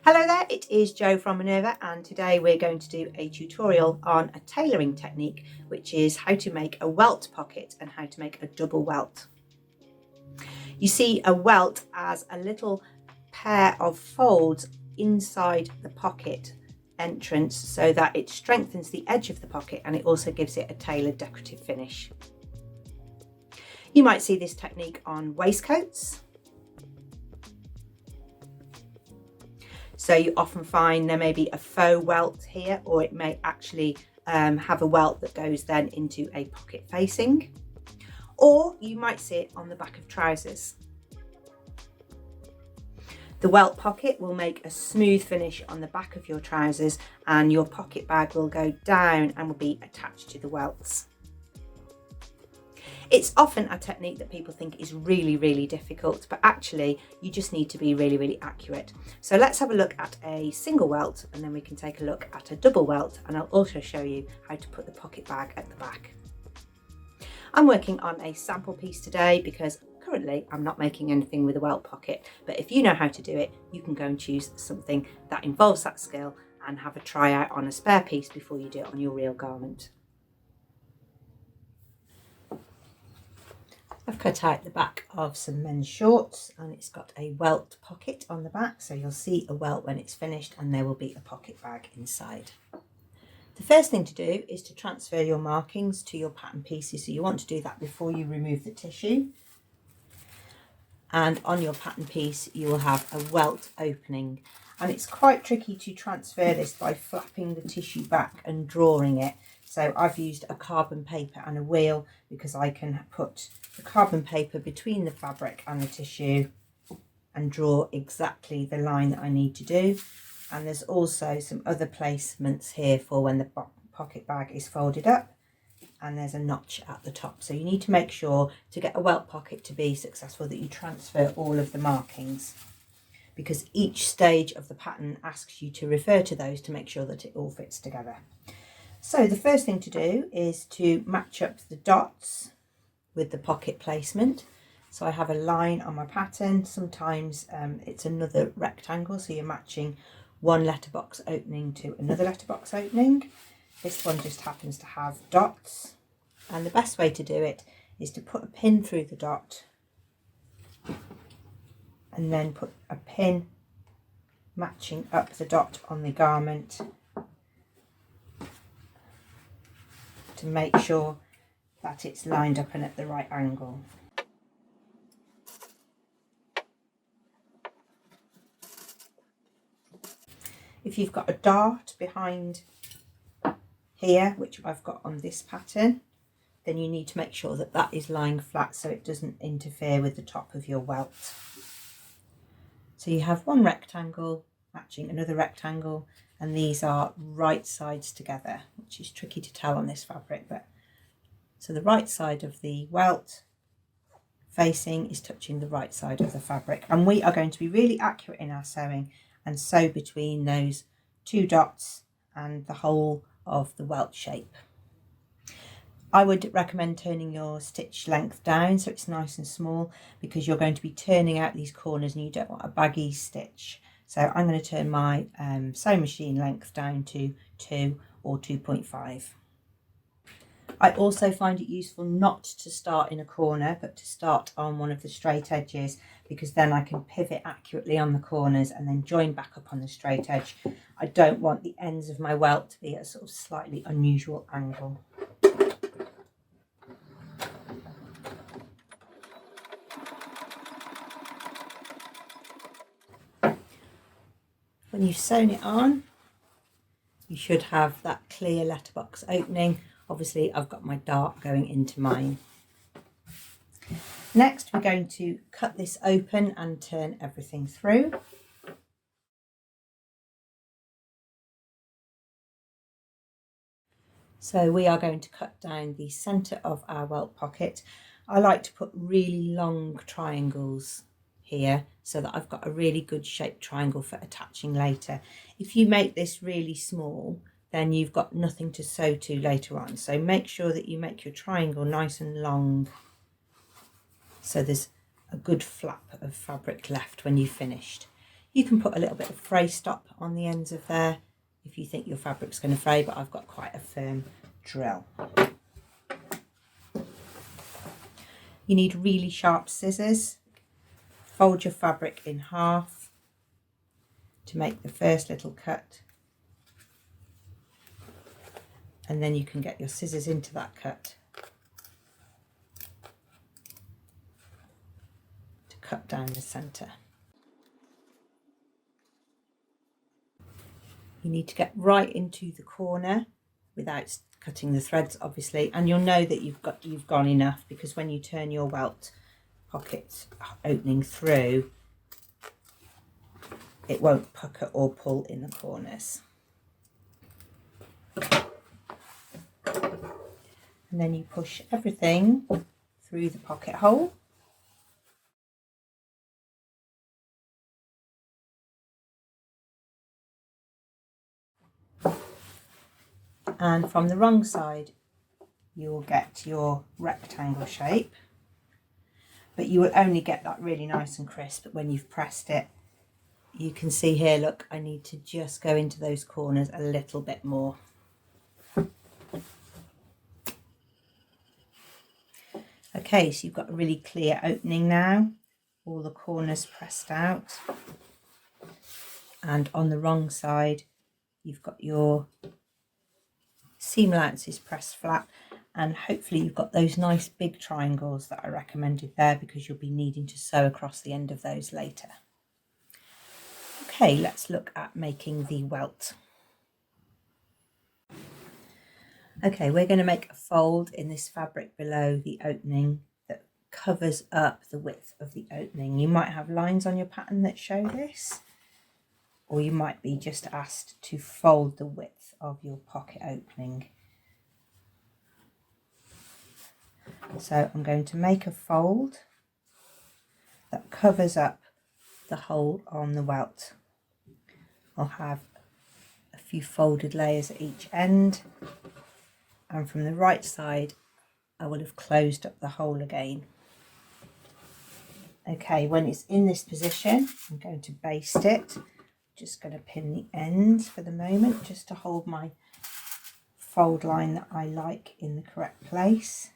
Hello there, it is Jo from Minerva, and today we're going to do a tutorial on a tailoring technique, which is how to make a welt pocket and how to make a double welt. You see a welt as a little pair of folds inside the pocket entrance so that it strengthens the edge of the pocket and it also gives it a tailored decorative finish. You might see this technique on waistcoats. So you often find there may be a faux welt here, or it may actually have a welt that goes then into a pocket facing, or you might see it on the back of trousers. The welt pocket will make a smooth finish on the back of your trousers, and your pocket bag will go down and will be attached to the welts. It's often a technique that people think is really difficult, but actually you just need to be really accurate. So let's have a look at a single welt, and then we can take a look at a double welt, and I'll also show you how to put the pocket bag at the back. I'm working on a sample piece today because currently I'm not making anything with a welt pocket, but if you know how to do it, you can go and choose something that involves that skill and have a try out on a spare piece before you do it on your real garment. I've cut out the back of some men's shorts, and it's got a welt pocket on the back, so you'll see a welt when it's finished and there will be a pocket bag inside. The first thing to do is to transfer your markings to your pattern pieces, so you want to do that before you remove the tissue. And on your pattern piece you will have a welt opening, and it's quite tricky to transfer this by flapping the tissue back and drawing it. So I've used a carbon paper and a wheel because I can put the carbon paper between the fabric and the tissue and draw exactly the line that I need to do. And there's also some other placements here for when the pocket bag is folded up, and there's a notch at the top. So you need to make sure to get a welt pocket to be successful that you transfer all of the markings, because each stage of the pattern asks you to refer to those to make sure that it all fits together. So the first thing to do is to match up the dots with the pocket placement. So I have a line on my pattern. Sometimes it's another rectangle, so you're matching one letterbox opening to another letterbox opening. This one just happens to have dots, and the best way to do it is to put a pin through the dot and then put a pin matching up the dot on the garment to make sure that it's lined up and at the right angle. If you've got a dart behind here, which I've got on this pattern, then you need to make sure that that is lying flat so it doesn't interfere with the top of your welt. So you have one rectangle matching another rectangle, and these are right sides together, which is tricky to tell on this fabric. But so the right side of the welt facing is touching the right side of the fabric, and we are going to be really accurate in our sewing and sew between those two dots and the whole of the welt shape. I would recommend turning your stitch length down so it's nice and small, because you're going to be turning out these corners and you don't want a baggy stitch. So I'm going to turn my sewing machine length down to 2 or 2.5. I also find it useful not to start in a corner, but to start on one of the straight edges, because then I can pivot accurately on the corners and then join back up on the straight edge. I don't want the ends of my welt to be at a sort of slightly unusual angle. When you've sewn it on, you should have that clear letterbox opening. Obviously I've got my dart going into mine. Next we're going to cut this open and turn everything through. So we are going to cut down the centre of our welt pocket. I like to put really long triangles here so that I've got a really good shaped triangle for attaching later. If you make this really small, then you've got nothing to sew to later on. So make sure that you make your triangle nice and long so there's a good flap of fabric left when you've finished. You can put a little bit of fray stop on the ends of there if you think your fabric's going to fray, but I've got quite a firm drill. You need really sharp scissors. Fold your fabric in half to make the first little cut, and then you can get your scissors into that cut to cut down the centre. You need to get right into the corner without cutting the threads, obviously, and you'll know that you've gone enough, because when you turn your welt pocket opening through, it won't pucker or pull in the corners. And then you push everything through the pocket hole. And from the wrong side, you will get your rectangle shape, but you will only get that really nice and crisp when you've pressed it. You can see here, look, I need to just go into those corners a little bit more. Okay, so you've got a really clear opening now, all the corners pressed out. And on the wrong side, you've got your seam allowances pressed flat, and hopefully you've got those nice big triangles that I recommended there, because you'll be needing to sew across the end of those later. Okay, let's look at making the welt. Okay, we're going to make a fold in this fabric below the opening that covers up the width of the opening. You might have lines on your pattern that show this, or you might be just asked to fold the width of your pocket opening. So I'm going to make a fold that covers up the hole on the welt. I'll have a few folded layers at each end, and from the right side I will have closed up the hole again. Okay, when it's in this position, I'm going to baste it. Just going to pin the ends for the moment, just to hold my fold line that I like in the correct place.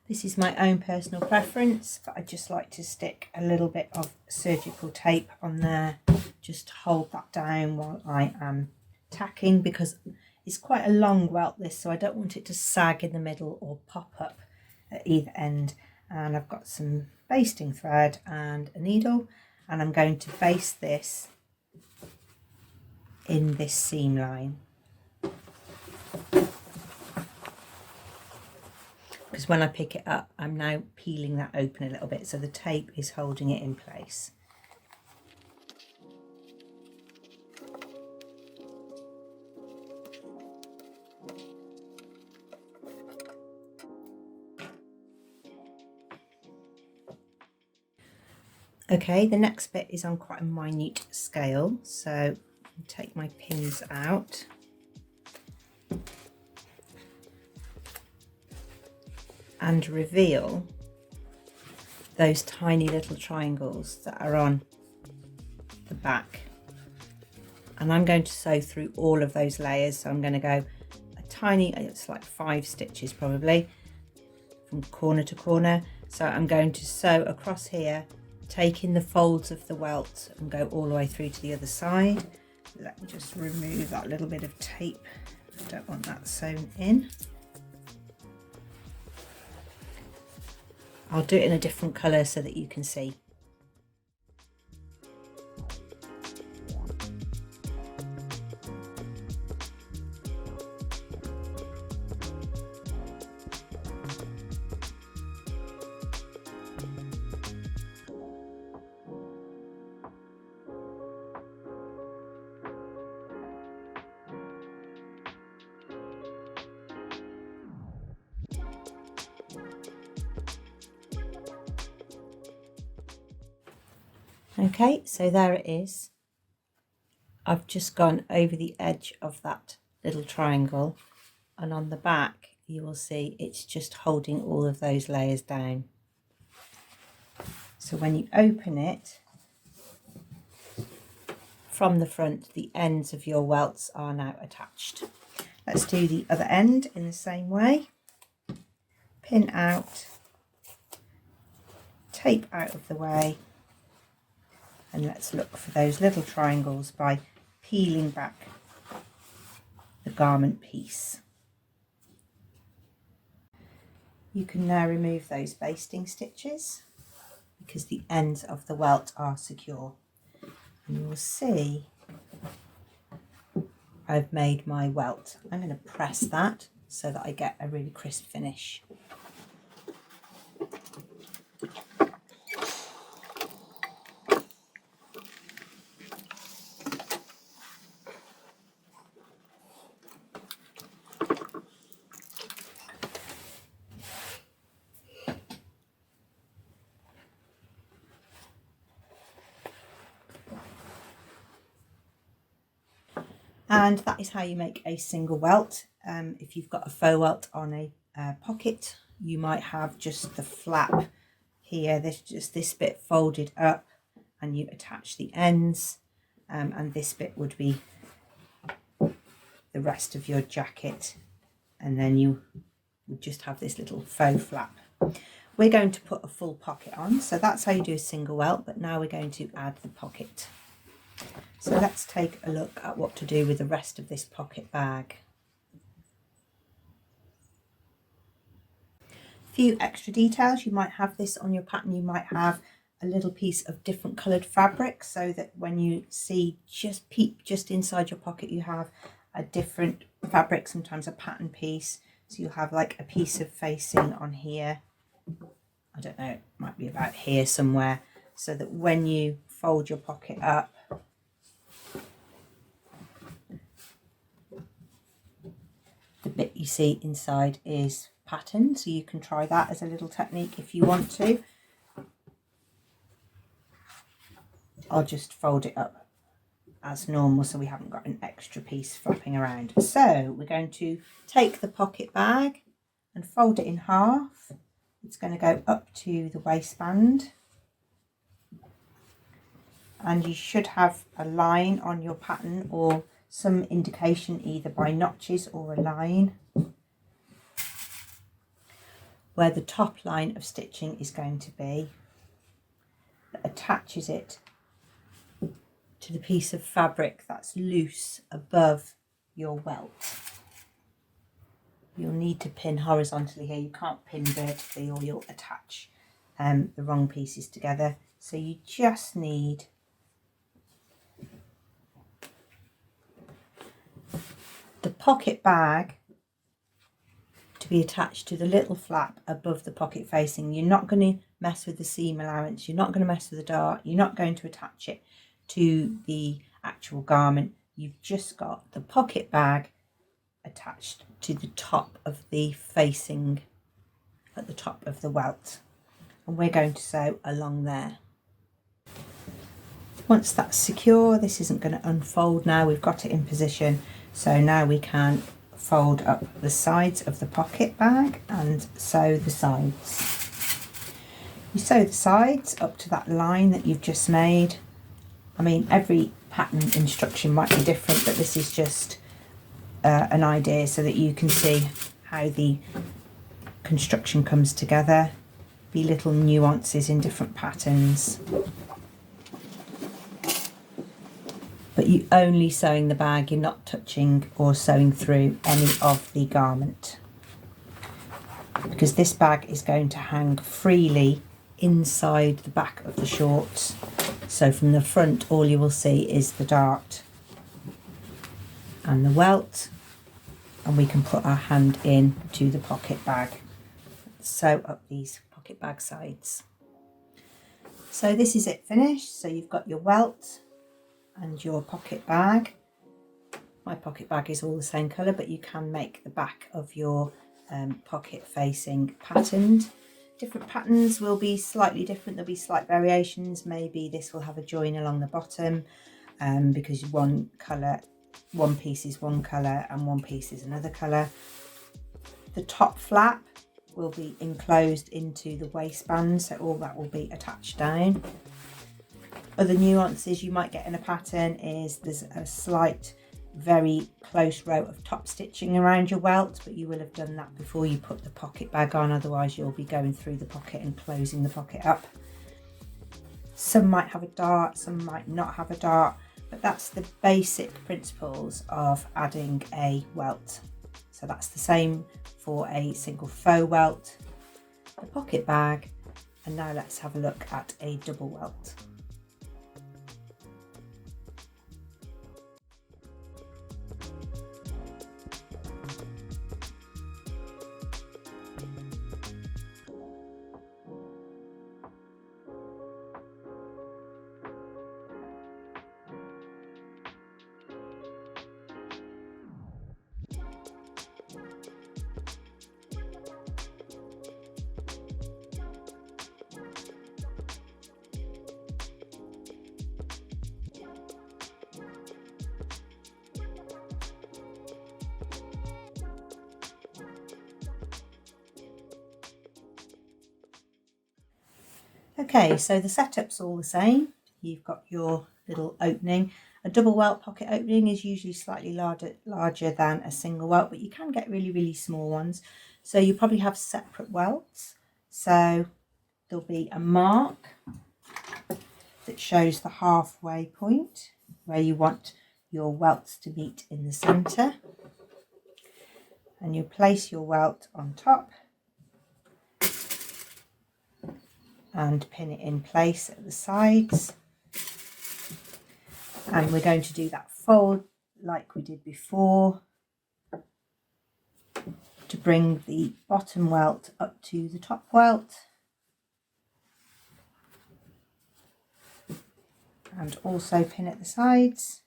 This is my own personal preference, but I just like to stick a little bit of surgical tape on there just to hold that down while I am tacking, because it's quite a long welt this, so I don't want it to sag in the middle or pop up at either end. And I've got some basting thread and a needle, and I'm going to baste this in this seam line, because when I pick it up, I'm now peeling that open a little bit, so the tape is holding it in place. Okay, the next bit is on quite a minute scale, so I'll take my pins out. And reveal those tiny little triangles that are on the back. And I'm going to sew through all of those layers, so I'm going to go a tiny, it's like 5 stitches probably, from corner to corner. So I'm going to sew across here, take in the folds of the welt and go all the way through to the other side. Let me just remove that little bit of tape, I don't want that sewn in. I'll do it in a different colour so that you can see. Okay, so there it is. I've just gone over the edge of that little triangle, and on the back you will see it's just holding all of those layers down. So when you open it from the front, the ends of your welts are now attached. Let's do the other end in the same way. Pin out, tape out of the way, and let's look for those little triangles by peeling back the garment piece. You can now remove those basting stitches because the ends of the welt are secure. And you will see I've made my welt. I'm going to press that so that I get a really crisp finish. And that is how you make a single welt. If you've got a faux welt on a pocket, you might have just the flap here, this bit folded up, and you attach the ends, and this bit would be the rest of your jacket, and then you would just have this little faux flap. We're going to put a full pocket on, so that's how you do a single welt, but now we're going to add the pocket. So let's take a look at what to do with the rest of this pocket bag. A few extra details. You might have this on your pattern, you might have a little piece of different coloured fabric so that when you see peep just inside your pocket, you have a different fabric, sometimes a pattern piece. So you'll have like a piece of facing on here. I don't know, it might be about here somewhere, so that when you fold your pocket up, the bit you see inside is patterned. So you can try that as a little technique if you want to. I'll just fold it up as normal so we haven't got an extra piece flapping around. So we're going to take the pocket bag and fold it in half. It's going to go up to the waistband, and you should have a line on your pattern or some indication either by notches or a line where the top line of stitching is going to be, that attaches it to the piece of fabric that's loose above your welt. You'll need to pin horizontally here, you can't pin vertically or you'll attach the wrong pieces together. So you just need the pocket bag to be attached to the little flap above the pocket facing. You're not going to mess with the seam allowance, you're not going to mess with the dart, you're not going to attach it to the actual garment. You've just got the pocket bag attached to the top of the facing at the top of the welt, and we're going to sew along there. Once that's secure, this isn't going to unfold now, we've got it in position. So now we can fold up the sides of the pocket bag and sew the sides. You sew the sides up to that line that you've just made. I mean, every pattern instruction might be different, but this is just an idea so that you can see how the construction comes together. Be little nuances in different patterns. But you're only sewing the bag, you're not touching or sewing through any of the garment, because this bag is going to hang freely inside the back of the shorts. So from the front, all you will see is the dart and the welt, and we can put our hand in to the pocket bag. Sew up these pocket bag sides. So this is it finished. So you've got your welt and your pocket bag. My pocket bag is all the same colour, but you can make the back of your pocket facing patterned. Different patterns will be slightly different, there'll be slight variations. Maybe this will have a join along the bottom because one piece is one colour and one piece is another colour. The top flap will be enclosed into the waistband, so all that will be attached down. Other nuances you might get in a pattern is there's a slight, very close row of top stitching around your welt, but you will have done that before you put the pocket bag on, otherwise you'll be going through the pocket and closing the pocket up. Some might have a dart, some might not have a dart, but that's the basic principles of adding a welt. So that's the same for a single faux welt, a pocket bag, and now let's have a look at a double welt. Okay, so the setup's all the same. You've got your little opening. A double welt pocket opening is usually slightly larger than a single welt, but you can get really, really small ones. So you probably have separate welts. So there'll be a mark that shows the halfway point where you want your welts to meet in the centre. And you place your welt on top and pin it in place at the sides. And we're going to do that fold like we did before to bring the bottom welt up to the top welt, and also pin at the sides.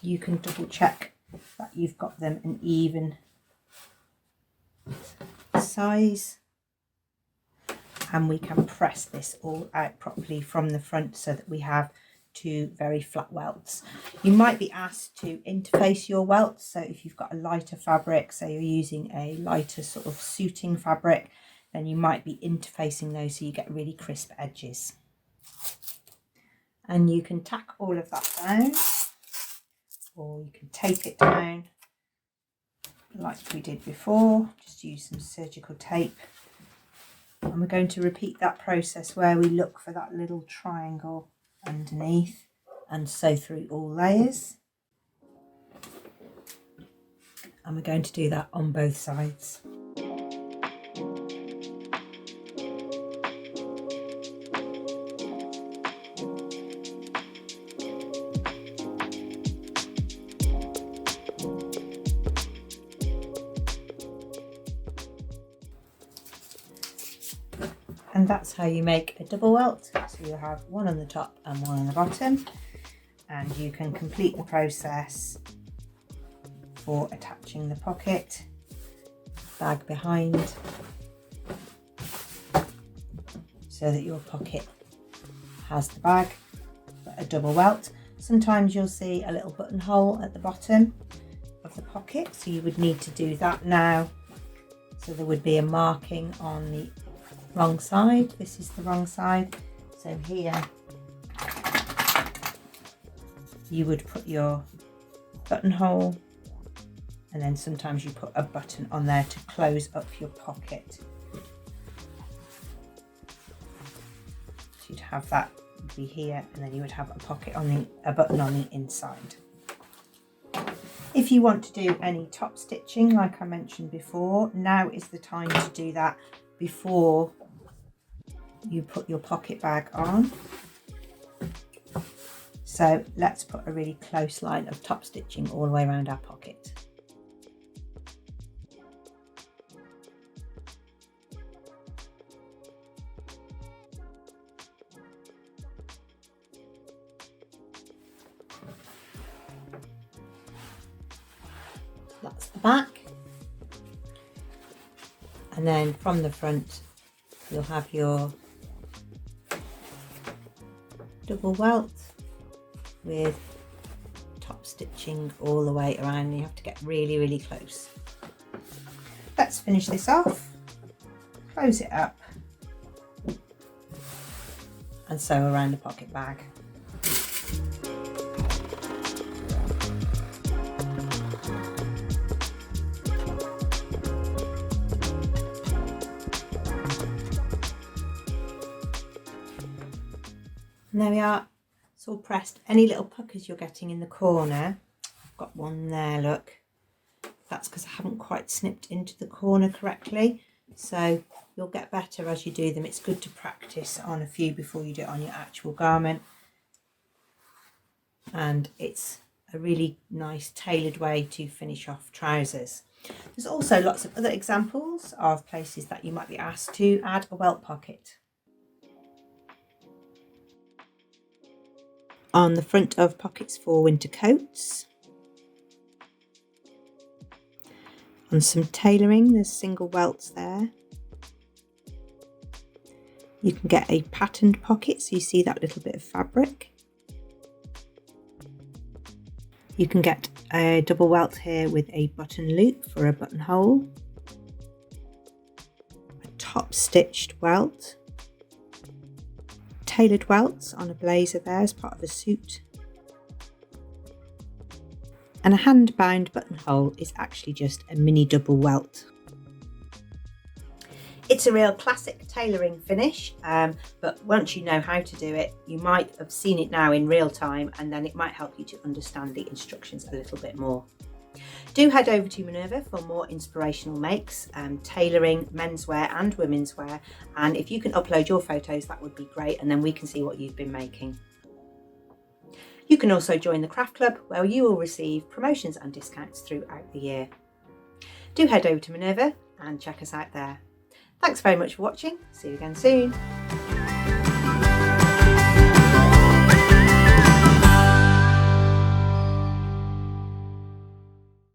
You can double check that you've got them an even size, and we can press this all out properly from the front so that we have two very flat welts. You might be asked to interface your welts, so if you've got a lighter fabric, say you're using a lighter sort of suiting fabric, then you might be interfacing those so you get really crisp edges. And you can tack all of that down, or you can tape it down like we did before. Just use some surgical tape. And we're going to repeat that process where we look for that little triangle underneath and sew through all layers. And we're going to do that on both sides. And that's how you make a double welt. So you have one on the top and one on the bottom, and you can complete the process for attaching the pocket, bag behind, so that your pocket has the bag, but a double welt. Sometimes you'll see a little buttonhole at the bottom of the pocket, so you would need to do that now. So there would be a marking on the wrong side. This is the wrong side, so here you would put your buttonhole, and then sometimes you put a button on there to close up your pocket. So you'd have that would be here, and then you would have a pocket on a button on the inside. If you want to do any top stitching, like I mentioned before, now is the time to do that before you put your pocket bag on. So let's put a really close line of top stitching all the way around our pocket. That's the back, and then from the front you'll have your double welt with top stitching all the way around. You have to get really, really close. Let's finish this off, close it up and sew around the pocket bag. And there we are, it's all pressed. Any little puckers you're getting in the corner, I've got one there, look. That's because I haven't quite snipped into the corner correctly. So you'll get better as you do them. It's good to practice on a few before you do it on your actual garment. And it's a really nice tailored way to finish off trousers. There's also lots of other examples of places that you might be asked to add a welt pocket. On the front of pockets for winter coats. On some tailoring, there's single welts there. You can get a patterned pocket, so you see that little bit of fabric. You can get a double welt here with a button loop for a buttonhole. A top stitched welt. Tailored welts on a blazer there as part of a suit. And a hand bound buttonhole is actually just a mini double welt. It's a real classic tailoring finish, but once you know how to do it, you might have seen it now in real time, and then it might help you to understand the instructions a little bit more. Do head over to Minerva for more inspirational makes, tailoring, menswear and women's wear, and if you can upload your photos, that would be great, and then we can see what you've been making. You can also join the craft club, where you will receive promotions and discounts throughout the year. Do head over to Minerva and check us out there. Thanks very much for watching. See you again soon.